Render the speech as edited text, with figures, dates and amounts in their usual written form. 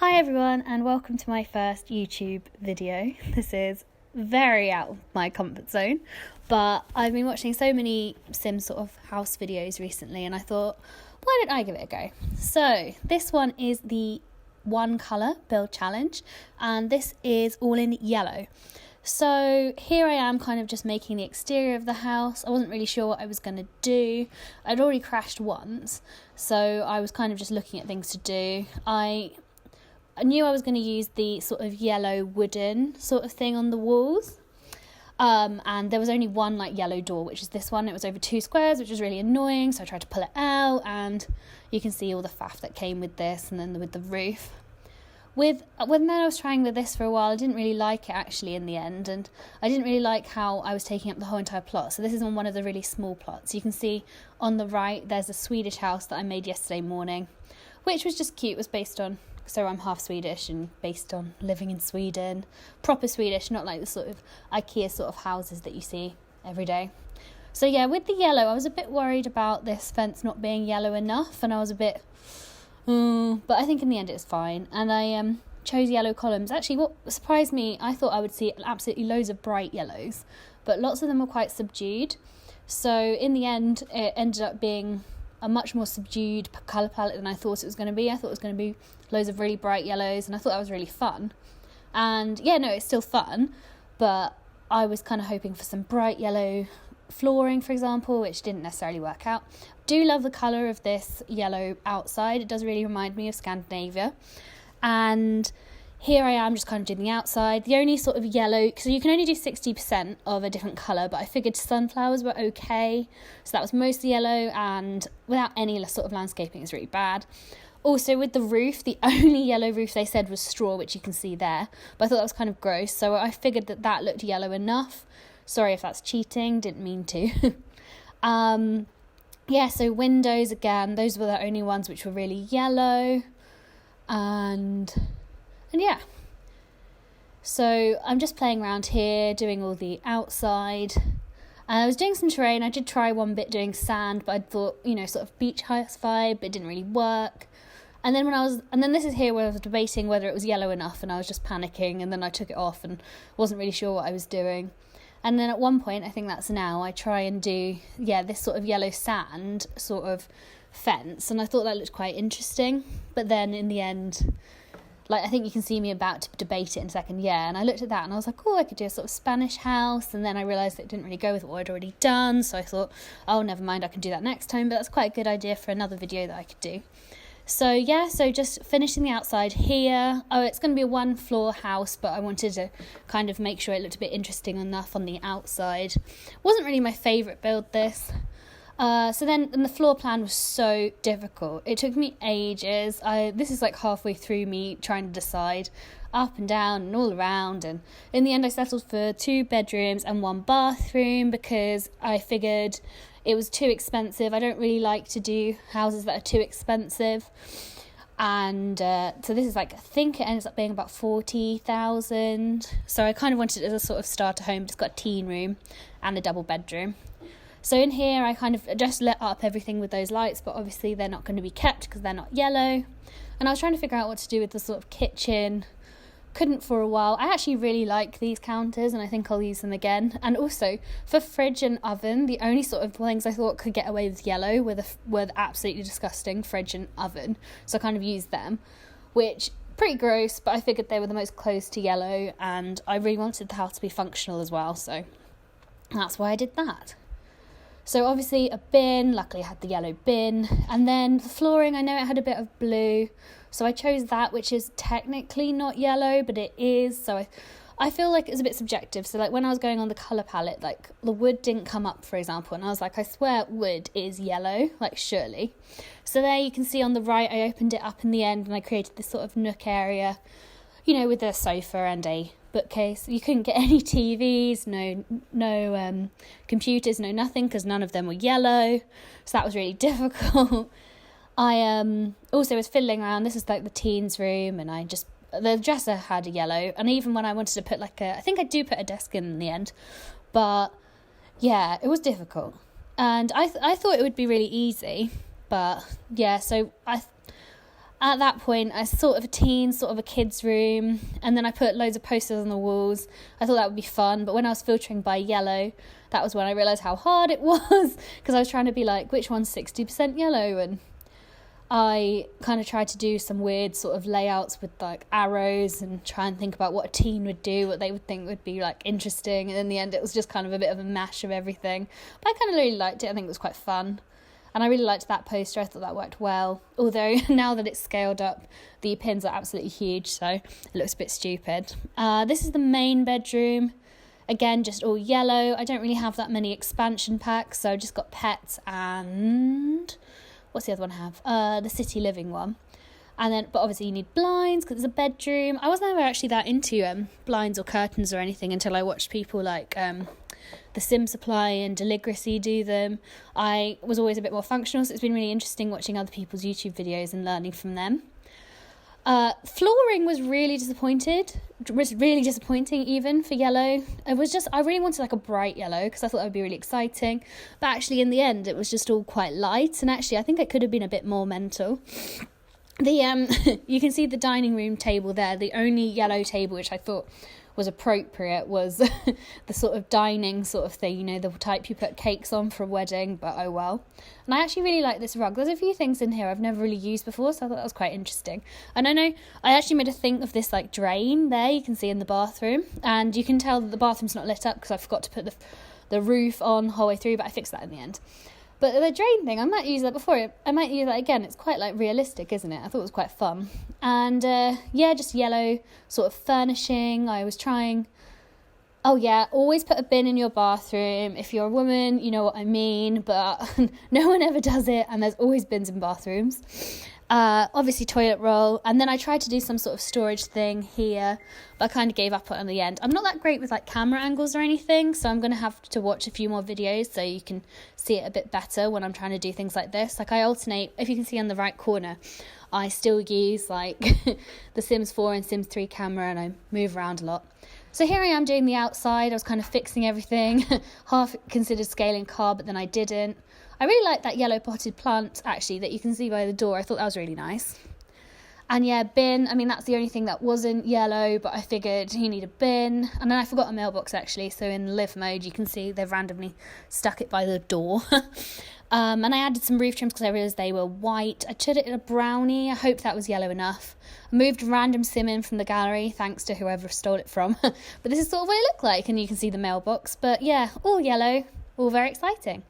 Hi everyone and welcome to my first YouTube video. This is very out of my comfort zone, but I've been watching so many Sims sort of house videos recently and I thought, why don't I give it a go? So this one is the one colour build challenge and this is all in yellow. So here I am kind of just making the exterior of the house. I wasn't really sure what I was going to do. I'd already crashed once, so I was kind of just looking at things to do. I knew I was going to use the sort of yellow wooden sort of thing on the walls. And there was only one like yellow door, which is this one. It was over 2 squares, which was really annoying. So I tried to pull it out and you can see all the faff that came with this and then with the roof. When I was trying with this for a while, I didn't really like it actually in the end. And I didn't really like how I was taking up the whole entire plot. So this is on one of the really small plots. You can see on the right, there's a Swedish house that I made yesterday morning, which was just cute. It was based on... So I'm half Swedish and based on living in Sweden. Proper Swedish, not like the sort of IKEA sort of houses that you see every day. So yeah, with the yellow, I was a bit worried about this fence not being yellow enough. And I was a bit, but I think in the end it was fine. And I chose yellow columns. Actually, what surprised me, I thought I would see absolutely loads of bright yellows. But lots of them were quite subdued. So in the end, it ended up being a much more subdued colour palette than I thought it was going to be. I thought it was going to be loads of really bright yellows and I thought that was really fun. And yeah, no, it's still fun, but I was kind of hoping for some bright yellow flooring, for example, which didn't necessarily work out. Do love the colour of this yellow outside. It does really remind me of Scandinavia. And here I am just kind of doing the outside. The only sort of yellow, because you can only do 60% of a different colour, but I figured sunflowers were okay. So that was mostly yellow and without any sort of landscaping, it's really bad. Also with the roof, the only yellow roof they said was straw, which you can see there. But I thought that was kind of gross, so I figured that looked yellow enough. Sorry if that's cheating, didn't mean to. Yeah, so windows again, those were the only ones which were really yellow. And yeah, so I'm just playing around here, doing all the outside. I was doing some terrain. I did try one bit doing sand, but I thought, sort of beach house vibe, but it didn't really work. And then this is here where I was debating whether it was yellow enough, and I was just panicking, and then I took it off and wasn't really sure what I was doing. And then at one point, I think that's now, I try and do, this sort of yellow sand sort of fence, and I thought that looked quite interesting. But then in the end, I think you can see me about to debate it in a second, and I looked at that and I was like, I could do a sort of Spanish house, and then I realised that it didn't really go with what I'd already done, so I thought, never mind, I can do that next time, but that's quite a good idea for another video that I could do. So so just finishing the outside here. It's going to be a 1-floor house, but I wanted to kind of make sure it looked a bit interesting enough on the outside. Wasn't really my favourite build, this. And the floor plan was so difficult. It took me ages. This is like halfway through me trying to decide up and down and all around. And in the end, I settled for 2 bedrooms and 1 bathroom because I figured it was too expensive. I don't really like to do houses that are too expensive. And so this is I think it ends up being about 40,000. So I kind of wanted it as a sort of starter home. It's got a teen room and a double bedroom. So in here, I kind of just lit up everything with those lights, but obviously they're not going to be kept because they're not yellow. And I was trying to figure out what to do with the sort of kitchen. Couldn't for a while. I actually really like these counters and I think I'll use them again. And also for fridge and oven, the only sort of things I thought could get away with yellow were the absolutely disgusting fridge and oven. So I kind of used them, which pretty gross, but I figured they were the most close to yellow and I really wanted the house to be functional as well. So that's why I did that. So obviously a bin, luckily I had the yellow bin, and then the flooring, I know it had a bit of blue, so I chose that, which is technically not yellow, but it is, so I feel like it was a bit subjective. So when I was going on the colour palette, the wood didn't come up, for example, and I was like, I swear wood is yellow, surely. So there you can see on the right, I opened it up in the end and I created this sort of nook area, with a sofa and a bookcase. You couldn't get any TVs, no computers, no nothing, because none of them were yellow, so that was really difficult. I also was fiddling around. This is the teens room, and the dresser had a yellow, and even when I wanted to put I think I do put a desk in the end, but yeah, it was difficult, and I thought it would be really easy, but yeah, so at that point, I sort of a teen, sort of a kid's room, and then I put loads of posters on the walls. I thought that would be fun, but when I was filtering by yellow, that was when I realised how hard it was, because I was trying to be like, which one's 60% yellow? And I kind of tried to do some weird sort of layouts with like arrows and try and think about what a teen would do, what they would think would be like interesting, and in the end it was just kind of a bit of a mash of everything. But I kind of really liked it. I think it was quite fun. And I really liked that poster. I thought that worked well. Although now that it's scaled up, the pins are absolutely huge, so it looks a bit stupid. This is the main bedroom. Again, just all yellow. I don't really have that many expansion packs, so I just got pets and... what's the other one I have? The city living one. And then, but obviously you need blinds because it's a bedroom. I wasn't ever actually that into blinds or curtains or anything until I watched people like... The Sim Supply and Deligracy do them. I was always a bit more functional, so it's been really interesting watching other people's YouTube videos and learning from them. Flooring was really disappointing even for yellow. I really wanted like a bright yellow because I thought that would be really exciting. But actually in the end it was just all quite light, and actually I think it could have been a bit more mental. The you can see the dining room table there. The only yellow table which I thought was appropriate was the sort of dining sort of thing, you know, the type you put cakes on for a wedding, but oh well. And I actually really like this rug. There's a few things in here I've never really used before, so I thought that was quite interesting. And I know I actually made a thing of this like drain there you can see in the bathroom, and you can tell that the bathroom's not lit up because I forgot to put the roof on the whole way through, but I fixed that in the end. But the drain thing, I might use that before. I might use that again. It's quite like realistic, isn't it? I thought it was quite fun. And just yellow sort of furnishing. I was trying... Oh yeah, always put a bin in your bathroom. If you're a woman, you know what I mean. But no one ever does it. And there's always bins in bathrooms. Obviously toilet roll, and then I tried to do some sort of storage thing here, but I kind of gave up on it in the end. I'm not that great with like camera angles or anything, so I'm going to have to watch a few more videos so you can see it a bit better when I'm trying to do things like this. Like I alternate, if you can see on the right corner, I still use like the Sims 4 and Sims 3 camera, and I move around a lot. So here I am doing the outside. I was kind of fixing everything. Half considered scaling car, but then I didn't. I really like that yellow potted plant, actually, that you can see by the door. I thought that was really nice. And yeah, bin. I mean, that's the only thing that wasn't yellow, but I figured you need a bin. And then I forgot a mailbox, actually. So in live mode, you can see they've randomly stuck it by the door. And I added some roof trims because I realised they were white. I put it in a brownie. I hope that was yellow enough. I moved a random sim in from the gallery, thanks to whoever stole it from. But this is sort of what it looked like, and you can see the mailbox. But yeah, all yellow, all very exciting.